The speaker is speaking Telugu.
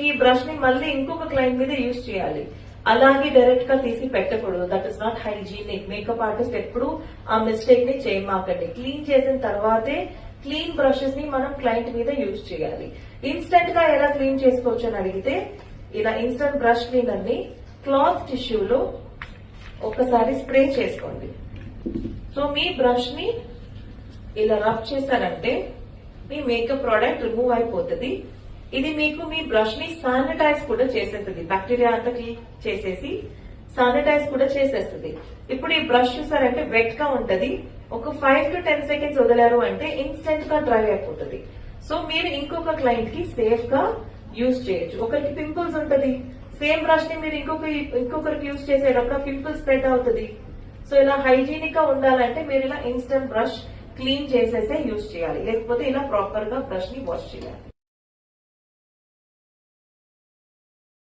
ఈ బ్రష్ ని మళ్ళీ ఇంకొక క్లయింట్ మీద యూజ్ చేయాలి. అలాగే డైరెక్ట్ గా తీసి పెట్టకూడదు. That is not hygienic. Makeup artist ఎప్పుడు ఆ మిస్టేక్ ని చేయమాకండి. క్లీన్ చేసిన తర్వాతే క్లీన్ బ్రషెస్ ని మనం క్లయింట్ మీద యూజ్ చేయాలి. ఇన్స్టెంట్ గా ఎలా క్లీన్ చేసుకోవచ్చు అని అడిగితే ఇలా ఇన్స్టెంట్ బ్రష్ క్లీనర్ ని క్లాత్ టిష్యూలో ఒకసారి స్ప్రే చేసుకోండి. సో మీ బ్రష్ ని ఇలా రబ్ చేశారంటే మీ మేకప్ ప్రోడక్ట్ రిమూవ్ అయిపోతుంది. ఇది మీకు మీ బ్రష్ ని శానిటైజ్ కూడా చేసేస్తుంది. బ్యాక్టీరియా అంతా క్లీన్ చేసేసి శానిటైజ్ కూడా చేసేస్తుంది. ఇప్పుడు ఈ బ్రష్ చూసారంటే వెట్ గా ఉంటది. ఒక 5 to 10 seconds వదిలారు అంటే ఇన్స్టెంట్ గా డ్రై అయిపోతుంది. సో మీరు ఇంకొక క్లయింట్ కి సేఫ్ గా యూజ్ చేయొచ్చు. ఒకరికి పింపుల్స్ ఉంటది, సేమ్ బ్రష్ ని మీరు ఇంకొకరికి యూజ్ చేసేటప్పుడు పింపుల్స్ స్ప్రెడ్ అవుతుంది. సో ఇలా హైజీనిక్ గా ఉండాలంటే మీరు ఇలా ఇన్స్టెంట్ బ్రష్ క్లీన్ చేసేసే యూజ్ చేయాలి. లేకపోతే ఇలా ప్రాపర్ గా బ్రష్ ని వాష్ చేయాలి.